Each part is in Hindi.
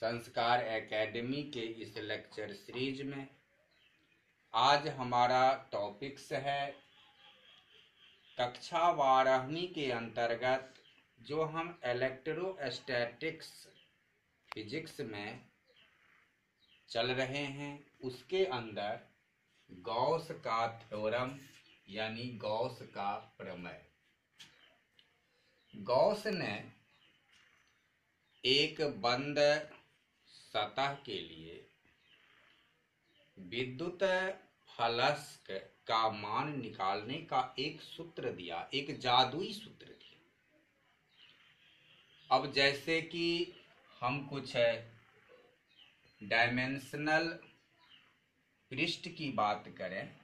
संस्कार एकेडमी के इस लेक्चर सीरीज में आज हमारा टॉपिक्स है कक्षा 12वीं के अंतर्गत जो हम इलेक्ट्रोस्टैटिक्स फिजिक्स में चल रहे हैं उसके अंदर गॉस का थ्योरम यानी गॉस का प्रमेय। गॉस ने एक बंद सतह के लिए विद्युत फ्लक्स का मान निकालने का एक सूत्र दिया, एक जादुई सूत्र दिया। अब जैसे कि हम कुछ डायमेंशनल पृष्ठ की बात करें,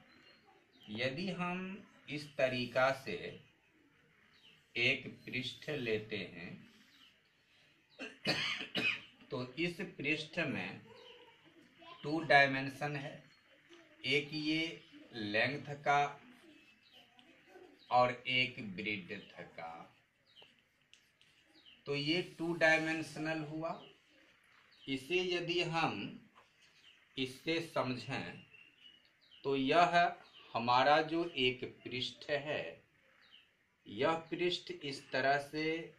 यदि हम इस तरीका से एक पृष्ठ लेते हैं तो इस पृष्ठ में 2 डायमेंशन है, एक ये लेंथ का और एक ब्रेड्थ का। तो ये 2 डायमेंशनल हुआ। इसे यदि हम इससे समझें तो यह हमारा जो एक पृष्ठ है, यह पृष्ठ इस तरह से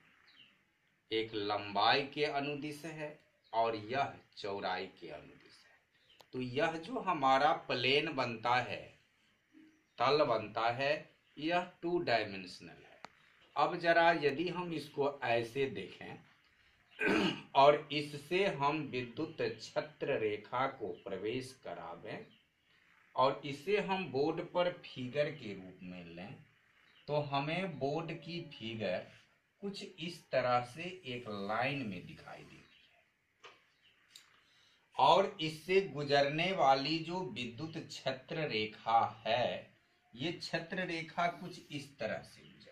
एक लंबाई के अनुदिश है और यह चौड़ाई के अनुदिश है। तो यह जो हमारा प्लेन बनता है, तल बनता है, यह 2 डायमेंशनल है। अब जरा यदि हम इसको ऐसे देखें और इससे हम विद्युत छत्र रेखा को प्रवेश करावें और इसे हम बोर्ड पर फिगर के रूप में लें, तो हमें बोर्ड की फिगर कुछ इस तरह से एक लाइन में दिखाई देती है और इससे गुजरने वाली जो विद्युत छत्र रेखा है, ये छत्र रेखा कुछ इस तरह से गुजरती है।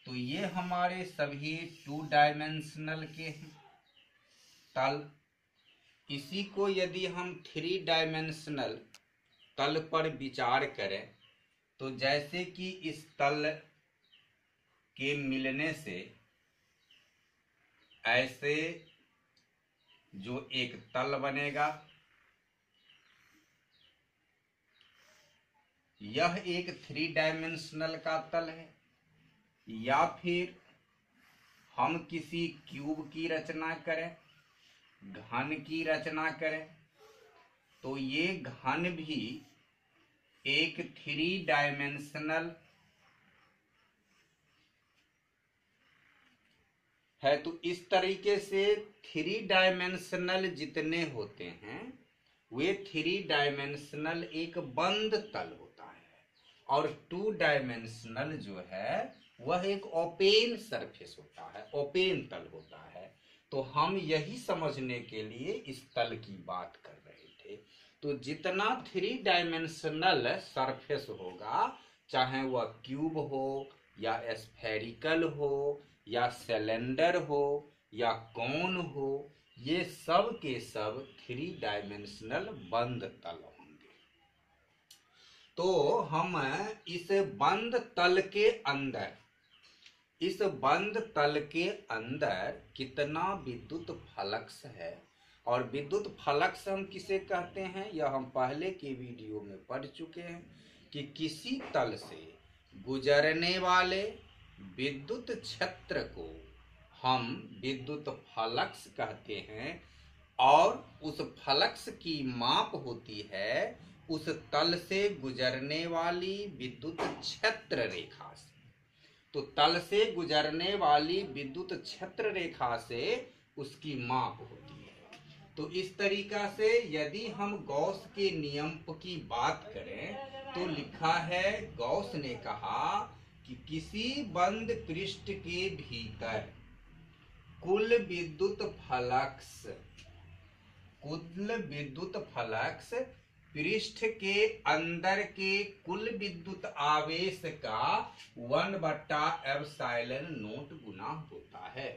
तो ये हमारे सभी 2 डायमेंशनल के हैं तल। इसी को यदि हम 3 डायमेंशनल तल पर विचार करें तो जैसे कि इस तल के मिलने से ऐसे जो एक तल बनेगा, यह एक 3 डायमेंशनल का तल है। या फिर हम किसी क्यूब की रचना करें, घन की रचना करें, तो ये घन भी एक 3 डायमेंशनल है। तो इस तरीके से 3 डायमेंशनल जितने होते हैं वे 3 डायमेंशनल एक बंद तल होता है और 2 डायमेंशनल जो है वह एक ओपन सरफेस होता है, ओपन तल होता है। तो हम यही समझने के लिए इस तल की बात कर रहे थे। तो जितना 3 डायमेंशनल सरफेस होगा, चाहे वह क्यूब हो या स्फेरिकल हो या सिलेंडर हो या कोन हो, ये सब के सब 3 डायमेंशनल बंद तल होंगे। तो हम इस बंद तल के अंदर, इस बंद तल के अंदर कितना विद्युत फ्लक्स है, और विद्युत फ्लक्स हम किसे कहते हैं यह हम पहले के वीडियो में पढ़ चुके हैं कि किसी तल से गुजरने वाले विद्युत क्षेत्र को हम विद्युत फ्लक्स कहते हैं और उस फ्लक्स की माप होती है उस तल से गुजरने वाली विद्युत क्षेत्र रेखा से। तो तल से गुजरने वाली विद्युत क्षेत्र रेखा से उसकी माप होती है। तो इस तरीका से यदि हम गॉस के नियम की बात करें तो लिखा है, गॉस ने कहा कि किसी बंद पृष्ठ के भीतर कुल विद्युत फ्लक्स पृष्ठ के अंदर के कुल विद्युत आवेश का 1/ε0 गुना होता है,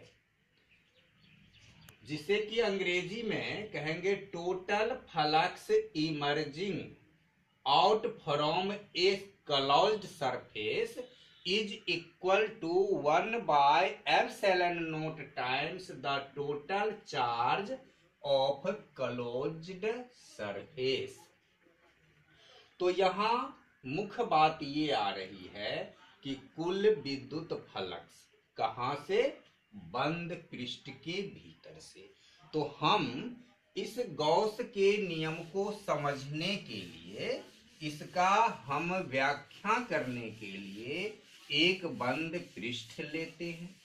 जिसे कि अंग्रेजी में कहेंगे total flux emerging out from a closed surface is equal to 1 by epsilon naught times the total charge of closed surface। तो यहाँ मुख्य बात ये आ रही है कि कुल विद्युत फ्लक्स कहाँ से, बंद पृष्ठ के भीतर से। तो हम इस गॉस के नियम को समझने के लिए, इसका हम व्याख्या करने के लिए एक बंद पृष्ठ लेते हैं।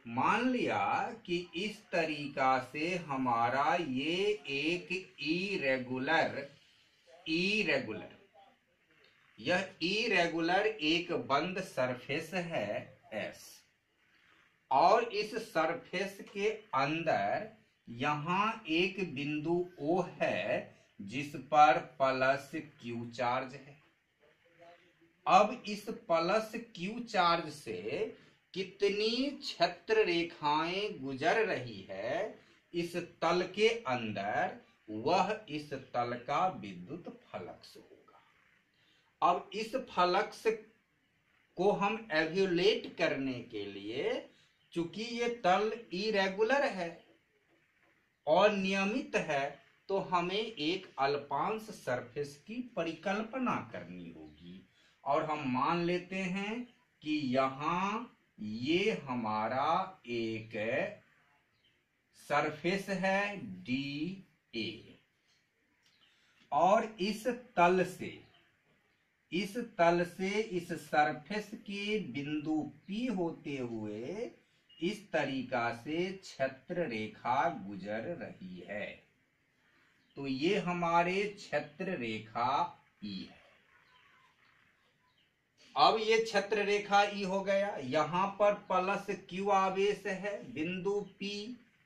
मान लिया कि इस तरीका से हमारा ये एक इरेगुलर एक बंद सरफेस है S, और इस सरफेस के अंदर यहाँ एक बिंदु O है जिस पर प्लस Q चार्ज है। अब इस प्लस Q चार्ज से कितनी क्षत्र रेखाएं गुजर रही है इस तल के अंदर, वह इस तल का विद्युत फ्लक्स होगा। अब इस फ्लक्स को हम एवेल्यूएट करने के लिए, चूंकि ये तल इरेगुलर है और नियमित है, तो हमें एक अल्पांश सरफेस की परिकल्पना करनी होगी। और हम मान लेते हैं कि यहाँ ये हमारा एक सरफेस है DA, और इस तल से इस सरफेस के बिंदु P होते हुए इस तरीका से क्षत्र रेखा गुजर रही है। तो ये हमारे क्षत्र रेखा E है। अब ये क्षत्र रेखा E हो गया। यहाँ पर प्लस Q आवेश है बिंदु P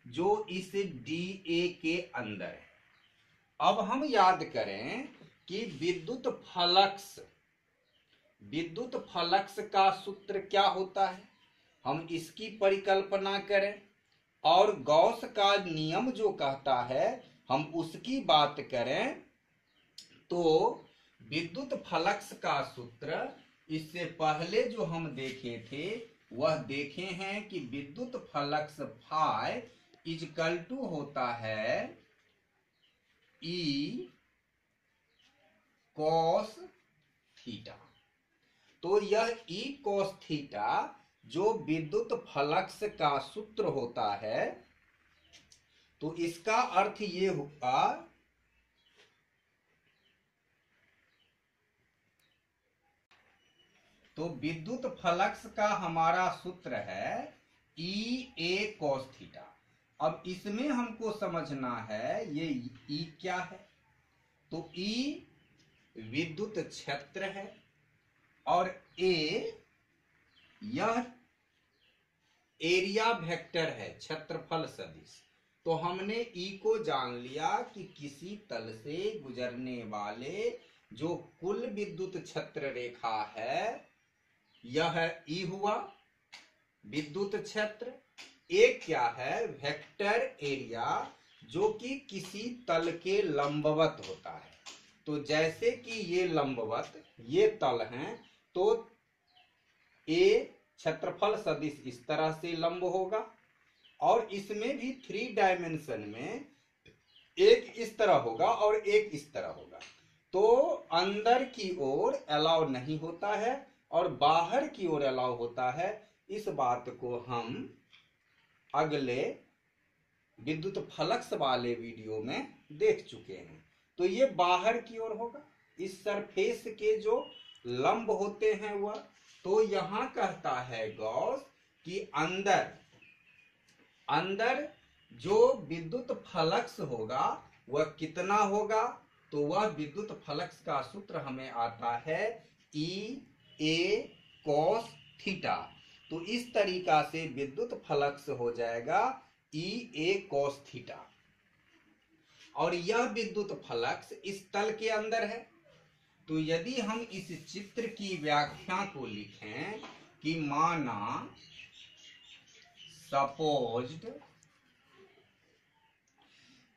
जो इस DA के अंदर है। अब हम याद करें कि विद्युत फ्लक्स का सूत्र क्या होता है, हम इसकी परिकल्पना करें, और गॉस का नियम जो कहता है हम उसकी बात करें। तो विद्युत फ्लक्स का सूत्र इससे पहले जो हम देखे थे वह देखे हैं कि विद्युत फ्लक्स फाई इजकल टू होता है E cos थीटा। तो यह E cos थीटा जो विद्युत फ्लक्स का सूत्र होता है, तो इसका अर्थ ये होगा तो विद्युत फ्लक्स का हमारा सूत्र है EA cos थीटा। अब इसमें हमको समझना है ये E क्या है। तो E विद्युत क्षेत्र है और A यह एरिया वेक्टर है, क्षेत्रफल सदिश। तो हमने E को जान लिया कि किसी तल से गुजरने वाले जो कुल विद्युत क्षेत्र रेखा है यह E हुआ विद्युत क्षेत्र। एक क्या है, वेक्टर एरिया जो कि किसी तल के लंबवत होता है। तो जैसे कि ये लंबवत ये तल हैं, तो A क्षेत्रफल सदिश इस तरह से लंब होगा, और इसमें भी 3 डायमेंशन में एक इस तरह होगा और एक इस तरह होगा। तो अंदर की ओर अलाउ नहीं होता है और बाहर की ओर अलाउ होता है। इस बात को हम अगले विद्युत फ्लक्स वाले वीडियो में देख चुके हैं। तो ये बाहर की ओर होगा, इस सरफेस के जो लंब होते हैं वह। तो यहां कहता है गॉस कि अंदर जो विद्युत फ्लक्स होगा वह कितना होगा। तो वह विद्युत फ्लक्स का सूत्र हमें आता है EA cos थीटा। तो इस तरीका से विद्युत फ्लक्स हो जाएगा EA cos थीटा। और यह विद्युत फ्लक्स इस तल के अंदर है। तो यदि हम इस चित्र की व्याख्या को लिखें कि माना सपोज्ड,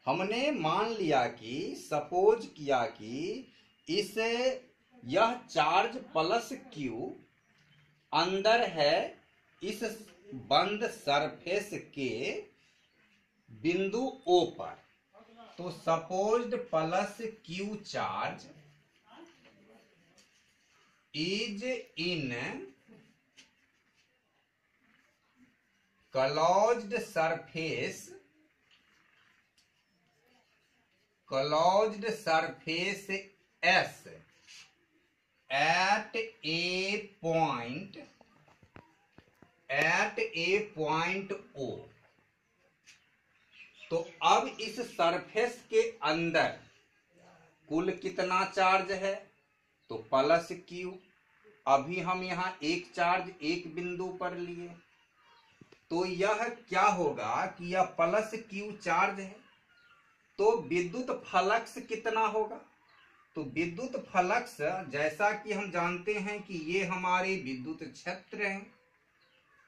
हमने मान लिया कि सपोज किया कि यह चार्ज प्लस Q अंदर है इस बंद सरफेस के बिंदु O पर, तो supposed plus Q charge is in closed surface S at a point O। तो अब इस सरफेस के अंदर कुल कितना चार्ज है, तो प्लस Q। अभी हम यहाँ एक चार्ज एक बिंदु पर लिए, तो यह क्या होगा कि यह प्लस Q चार्ज है, तो विद्युत फ्लक्स कितना होगा, तो विद्युत फ्लक्स जैसा कि हम जानते हैं कि ये हमारे विद्युत क्षेत्र हैं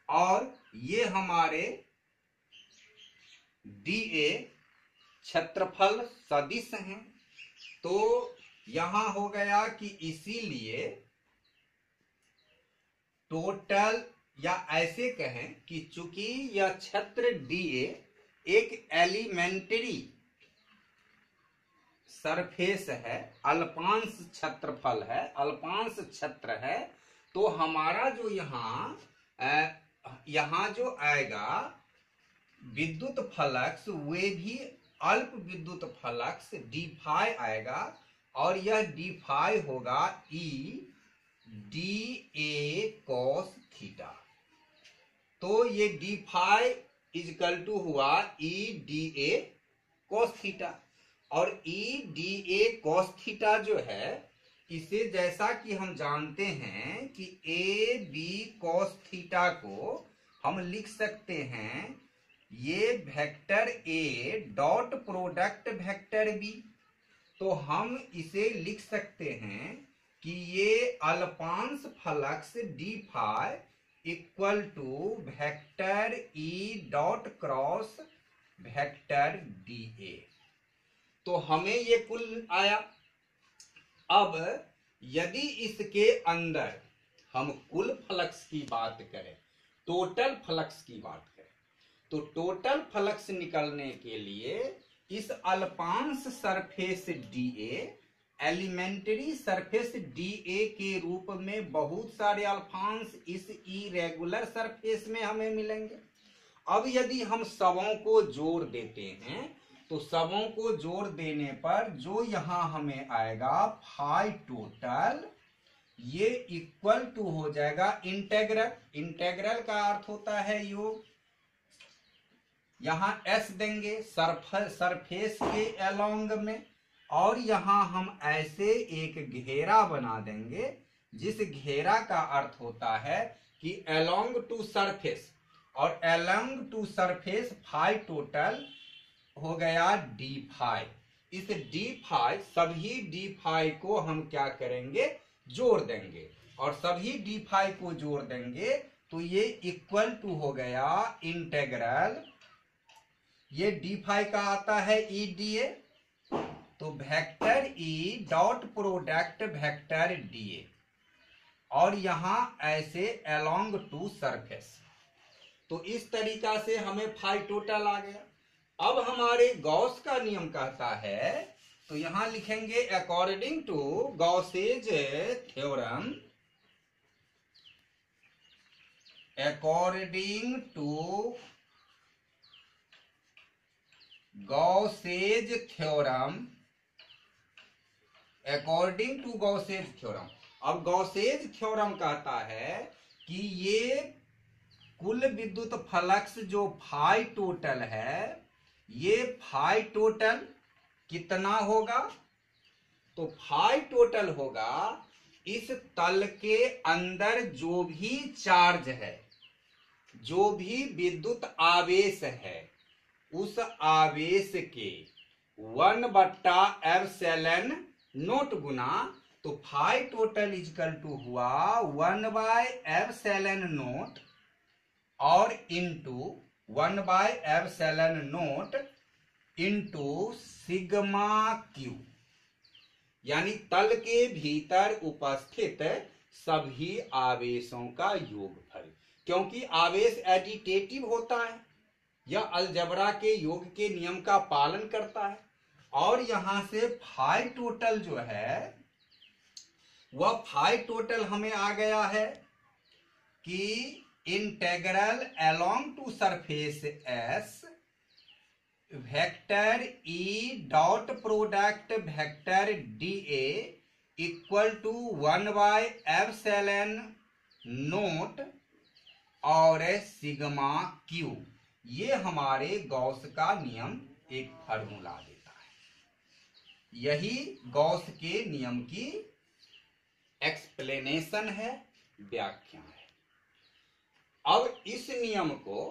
और ये हमारे dA क्षेत्रफल सदिश हैं, तो यहां हो गया कि इसीलिए टोटल, या ऐसे कहें कि चूंकि यह क्षेत्र dA एक एलिमेंट्री सरफेस है, अल्पांश क्षेत्रफल है, अल्पांश क्षेत्र है, तो हमारा जो यहाँ जो आएगा विद्युत फ्लक्स वे भी अल्प विद्युत फ्लक्स डी फाई आएगा, और यह डी फाई होगा E D A cos theta. तो ये डी फाई इजकल टू हुआ E D A cos theta, और E D A cos theta जो है इसे जैसा कि हम जानते हैं कि ए बी कॉस थीटा को हम लिख सकते हैं ये vector A dot product vector B, तो हम इसे लिख सकते हैं कि ये अल्पांश flux D phi equal to vector E dot cross vector D A. तो हमें ये कुल आया। अब यदि इसके अंदर हम कुल फ्लक्स की बात करें, टोटल फ्लक्स की बात करें, तो टोटल फ्लक्स निकलने के लिए इस अल्पांश surface D A, elementary surface D A के रूप में बहुत सारे अल्पांश इस इरेगुलर सरफेस में हमें मिलेंगे। अब यदि हम सबों को जोड़ देते हैं, तो सबों को जोड़ देने पर जो यहां हमें आएगा फाई टोटल, ये इक्वल टू हो जाएगा इंटेग्रल। इंटेग्रल का अर्थ होता है योग। यहां एस देंगे सरफेस के अलोंग में, और यहां हम ऐसे एक घेरा बना देंगे जिस घेरा का अर्थ होता है कि अलोंग टू सरफेस, और along to surface phi total हो गया डी फाई। इस डी फाई, सभी डी फाई को हम क्या करेंगे, जोड़ देंगे, और सभी डी फाई को जोड़ देंगे तो ये इक्वल टू हो गया इंटेग्रल, ये डी फाई का आता है ई डी ए, तो vector E dot product vector D ए, और यहां ऐसे अलोंग टू सरफेस। तो इस तरीका से हमें फाई टोटल आ गया। अब हमारे गॉस का नियम कहता है, तो यहां लिखेंगे according to Gauss's theorem, according to Gauss's theorem, according to Gauss's theorem. अब गॉसेज थ्योरम कहता है कि ये कुल विद्युत फ्लक्स जो फाई टोटल है, ये फाई टोटल कितना होगा, तो फाई टोटल होगा इस तल के अंदर जो भी चार्ज है, जो भी विद्युत आवेश है, उस आवेश के 1/एप्सिलॉन नोट गुना, तो फाई टोटल इजकल टू हुआ 1/एप्सिलॉन नोट और into epsilon naught into sigma Q, यानी तल के भीतर उपस्थित सभी आवेशों का योगफल, क्योंकि आवेश एडिटेटिव होता है, यह अलजेब्रा के योग के नियम का पालन करता है। और यहां से फाई टोटल जो है वह फाई टोटल हमें आ गया है कि integral along to surface S vector E dot product vector D A equal to epsilon naught और सिग्मा क्यू। ये हमारे गॉस का नियम एक फार्मूला देता है। यही गॉस के नियम की एक्सप्लेनेशन है, व्याख्या है। अब इस नियम को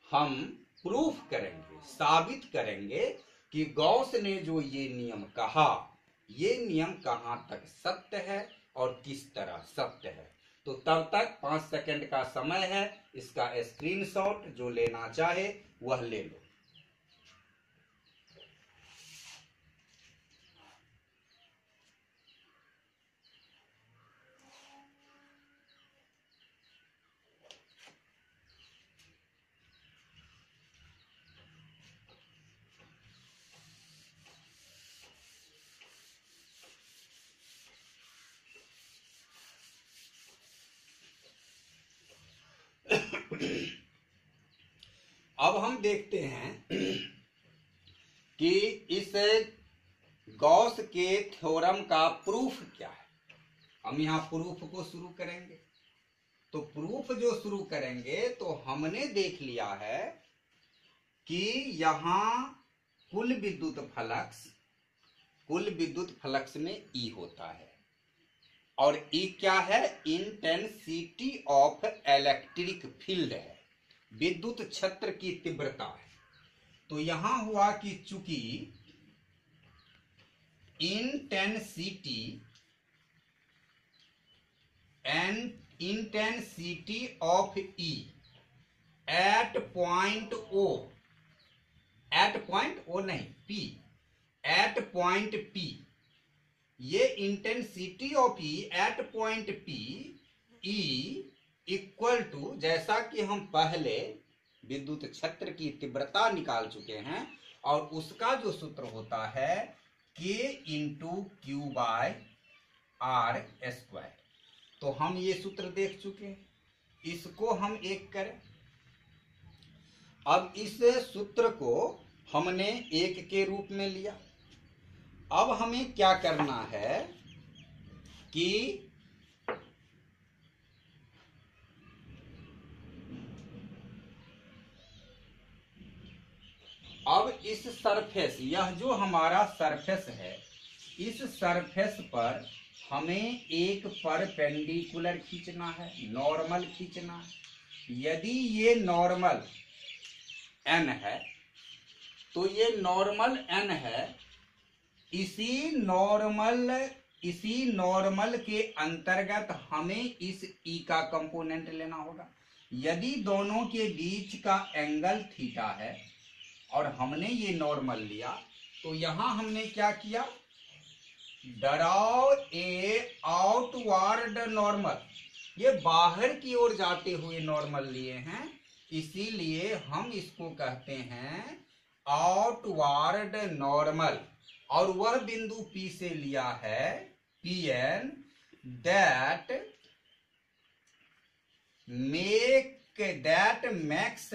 हम प्रूफ करेंगे, साबित करेंगे कि गॉस ने जो ये नियम कहा, ये नियम कहां तक सत्य है और किस तरह सत्य है। तो तब तक 5 सेकंड का समय है, इसका स्क्रीनशॉट जो लेना चाहे वह ले लो। अब हम देखते हैं कि इस गॉस के थ्योरम का प्रूफ क्या है। हम यहां प्रूफ को शुरू करेंगे। तो प्रूफ जो शुरू करेंगे तो हमने देख लिया है कि यहां कुल विद्युत फ्लक्स में ई होता है, और ई क्या है? इंटेंसिटी ऑफ इलेक्ट्रिक फील्ड है, विद्युत क्षेत्र की तीव्रता है। तो यहां हुआ कि चूंकि intensity of E at point P, ये intensity of E at point P E equal to, जैसा कि हम पहले विद्युत क्षेत्र की तीव्रता निकाल चुके हैं, और उसका जो सूत्र होता है K into Q by R square. तो हम ये सूत्र देख चुके हैं, इसको हम एक करें। अब इस सूत्र को हमने एक के रूप में लिया। अब हमें क्या करना है कि अब इस सरफेस, यह जो हमारा सरफेस है, इस सरफेस पर हमें एक परपेंडिकुलर खींचना है, नॉर्मल खींचना है। यदि ये नॉर्मल n है तो ये नॉर्मल n है, इसी नॉर्मल के अंतर्गत हमें इस e का कंपोनेंट लेना होगा। यदि दोनों के बीच का एंगल थीटा है और हमने ये नॉर्मल लिया, तो यहां हमने क्या किया? ड्रॉ ए आउटवर्ड नॉर्मल, ये बाहर की ओर जाते हुए नॉर्मल लिए हैं, इसीलिए हम इसको कहते हैं आउटवर्ड नॉर्मल। और वह बिंदु P से लिया है Pn, that makes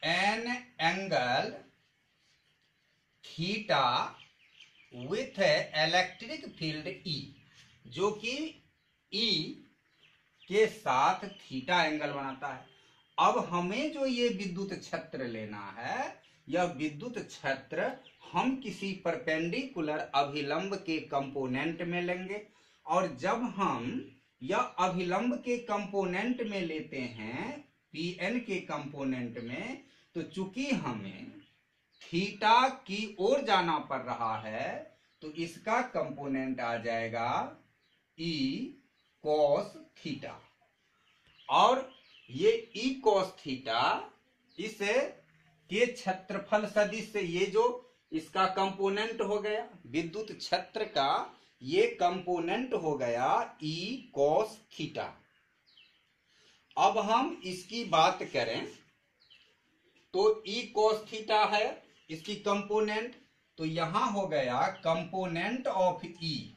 an angle theta with electric field E, जो कि E के साथ थीटा एंगल बनाता है। अब हमें जो ये विद्युत क्षेत्र लेना है, यह विद्युत क्षेत्र हम किसी परपेंडिकुलर अभिलंब के कंपोनेंट में लेंगे, और जब हम यह अभिलंब के कंपोनेंट में लेते हैं, Pn के कंपोनेंट में, तो चूंकि हमें थीटा की ओर जाना पड़ रहा है, तो इसका कंपोनेंट आ जाएगा E cos थीटा। और ये E cos थीटा इस के क्षेत्रफल सदिश से, ये जो इसका कंपोनेंट हो गया विद्युत क्षेत्र का, ये कंपोनेंट हो गया ई कॉस थीटा। अब हम इसकी बात करें तो ई कॉस थीटा है इसकी कंपोनेंट, तो यहां हो गया component of E,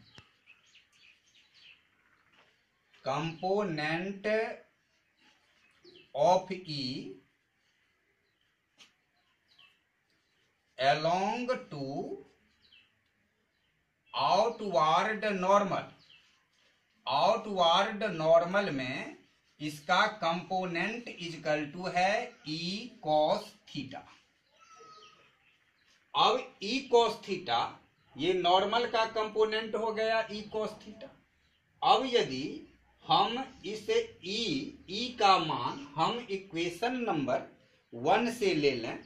component of E along to outward normal. Outward normal में इसका कंपोनेंट इजकल टू है ई कॉस थीटा। अब ई कॉस थीटा ये नॉर्मल का कंपोनेंट हो गया ई कॉस थीटा। अब यदि हम इस ई का मान हम इक्वेशन नंबर 1 से ले लें,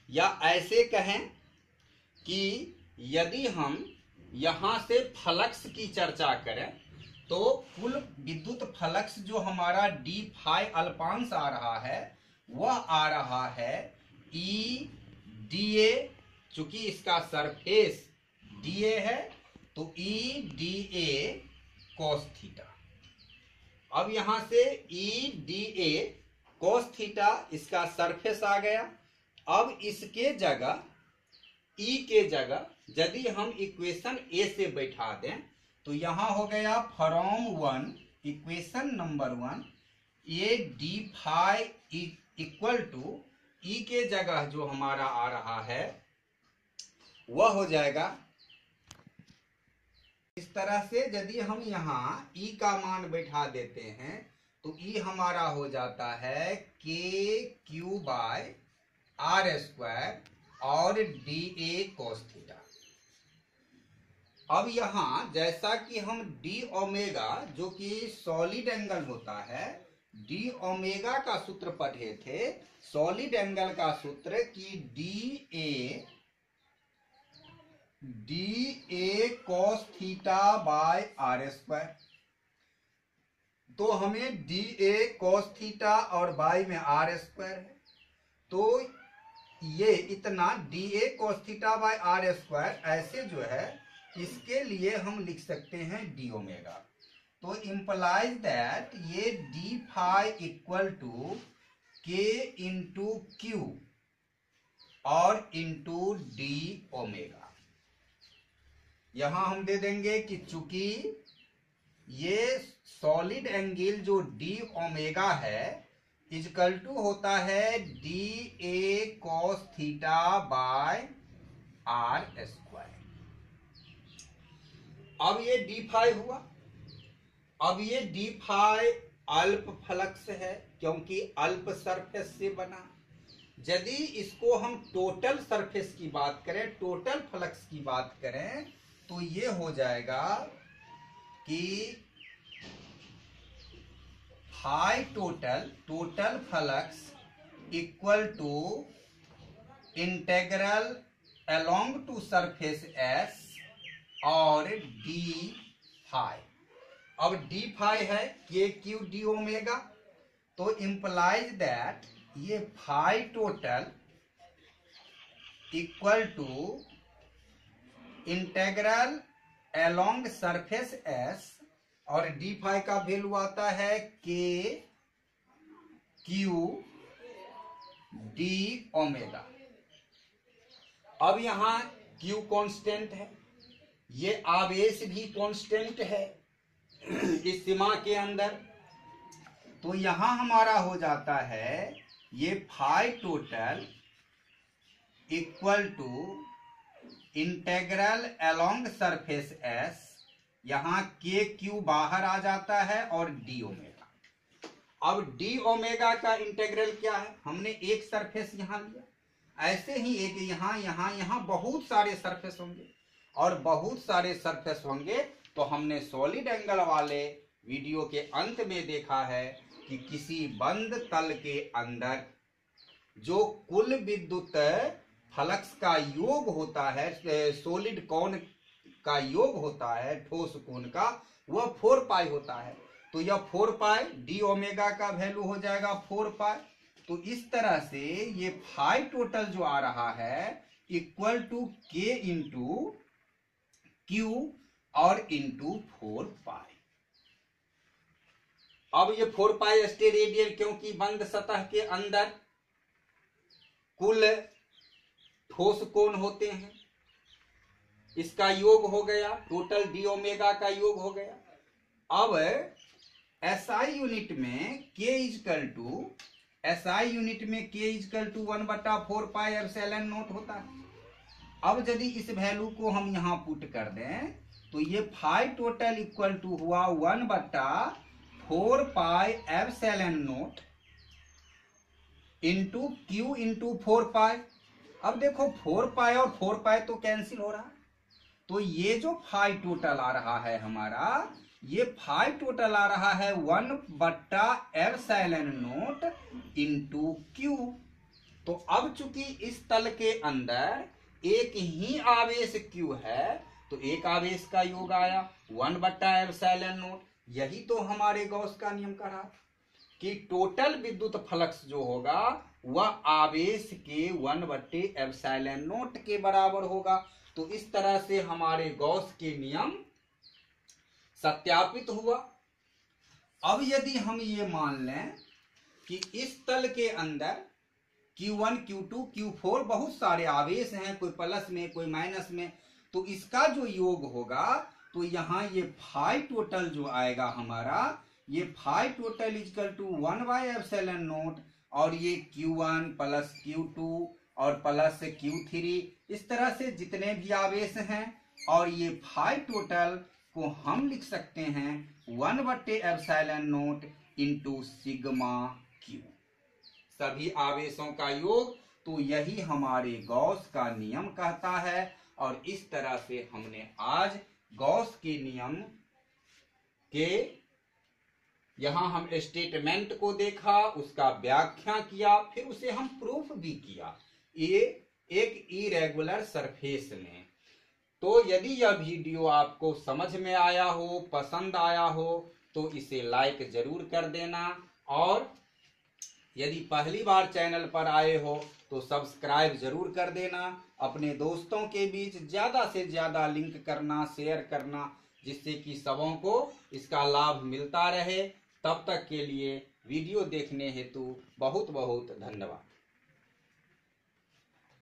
या ऐसे कहें कि यदि हम यहां से फ्लक्स की चर्चा करें तो कुल विद्युत फ्लक्स जो हमारा डी फाई अल्पांश आ रहा है वह आ रहा है ई डी ए, चूंकि इसका सरफेस डी ए है तो ई डी ए कॉस थीटा। अब यहां से ई डी ए कॉस थीटा इसका सरफेस आ गया। अब इसके जगह ई के जगह यदि हम इक्वेशन ए से बैठा दें तो यहां हो गया from 1 equation number 1 A D phi equal to E के जगह जो हमारा आ रहा है वह हो जाएगा इस तरह से। यदि हम यहाँ ई का मान बैठा देते हैं तो ई हमारा हो जाता है K Q by R square और डी ए कॉस थीटा। अब यहाँ जैसा कि हम डी ओमेगा जो कि सॉलिड एंगल होता है, डी ओमेगा का सूत्र पढ़े थे, सॉलिड एंगल का सूत्र कि D A cos theta by R square. तो हमें डी ए कॉस थीटा और बाय में आर स्क्वायर है, तो ये इतना D A cos theta by R square ऐसे जो है इसके लिए हम लिख सकते हैं डी ओमेगा। तो इम्प्लाइज दैट ये D phi equal to K into Q और इंटू डी ओमेगा। यहां हम दे देंगे कि चूंकि ये सॉलिड एंगल जो डी ओमेगा है इजकल टू होता है D A cos theta by R square. अब ये डी फाई हुआ। अब ये डी फाई अल्प फ्लक्स है क्योंकि अल्प सरफेस से बना। यदि इसको हम टोटल सरफेस की बात करें, टोटल फ्लक्स की बात करें तो ये हो जाएगा कि phi total flux equal to integral along to surface S और डी फाई। अब डी फाई है के क्यू डी ओमेगा, तो इम्प्लाइज दैट ये phi total equal to integral along surface S और डी फाई का वैल्यू आता है के क्यू डी ओमेगा। अब यहां क्यू कांस्टेंट है, ये आवेश भी कांस्टेंट है इस सीमा के अंदर, तो यहां हमारा हो जाता है ये phi total equal to integral along surface S, यहां के क्यू बाहर आ जाता है और डी ओमेगा। अब डी ओमेगा का इंटेग्रल क्या है, हमने एक सरफेस यहां लिया, ऐसे ही एक यहां बहुत सारे सरफेस होंगे और बहुत सारे सरफेस होंगे, तो हमने सॉलिड एंगल वाले वीडियो के अंत में देखा है कि किसी बंद तल के अंदर जो कुल विद्युत फ्लक्स का योग होता है, सॉलिड कोण का योग होता है, ठोस कोण का, वह 4 पाई होता है। तो यह 4 पाई डी ओमेगा का वैल्यू हो जाएगा 4 पाई। तो इस तरह से ये फाई टोटल जो आ रहा है equal to K into Q और इंटू 4 पाई। अब ये 4 पाई स्टेरेडियन, क्योंकि बंद सतह के अंदर कुल ठोस कोण होते हैं, इसका योग हो गया, टोटल डी ओमेगा का योग हो गया। अब एसआई यूनिट में K equal to SI unit में K equal to 1/4 pi epsilon naught होता है। अब यदि इस वैल्यू को हम यहां पुट कर दें तो ये फाई टोटल इक्वल टू हुआ 1/4 pi epsilon not into Q into 4 पाई। अब देखो 4 पाई और 4 पाई तो कैंसिल हो रहा है, तो ये जो फाई टोटल आ रहा है हमारा, ये फाई टोटल आ रहा है 1/एप्सिलॉन नॉट इंटू क्यू। तो अब चूंकि इस तल के अंदर एक ही आवेश क्यू है तो एक आवेश का योग आया 1/एप्सिलॉन नॉट। यही तो हमारे गॉस का नियम कह रहा था कि टोटल विद्युत फ्लक्स जो होगा वह आवेश के 1/एप्सिलॉन नॉट के बराबर होगा। तो इस तरह से हमारे गॉस के नियम सत्यापित हुआ। अब यदि हम ये मान लें कि इस तल के अंदर Q1, Q2, Q4 बहुत सारे आवेश हैं, कोई प्लस में कोई माइनस में, तो इसका जो योग होगा तो यहाँ ये फाई टोटल जो आएगा हमारा, ये phi total is equal to epsilon naught और ये Q1 प्लस Q2 और प्लस Q3, इस तरह से जितने भी आवेश हैं, और ये फाई टोटल को हम लिख सकते हैं 1/एप्सिलॉन नॉट इंटू सिग्मा क्यू, सभी आवेशों का योग। तो यही हमारे गॉस का नियम कहता है। और इस तरह से हमने आज गॉस के नियम के यहां हम स्टेटमेंट को देखा, उसका व्याख्या किया, फिर उसे हम प्रूफ भी किया ये एक इरेगुलर सरफेस में। तो यदि यह वीडियो आपको समझ में आया हो, पसंद आया हो, तो इसे लाइक जरूर कर देना, और यदि पहली बार चैनल पर आए हो तो सब्सक्राइब जरूर कर देना। अपने दोस्तों के बीच ज्यादा से ज्यादा लिंक करना, शेयर करना, जिससे कि सबों को इसका लाभ मिलता रहे। तब तक के लिए वीडियो देखने हेतु बहुत बहुत धन्यवाद।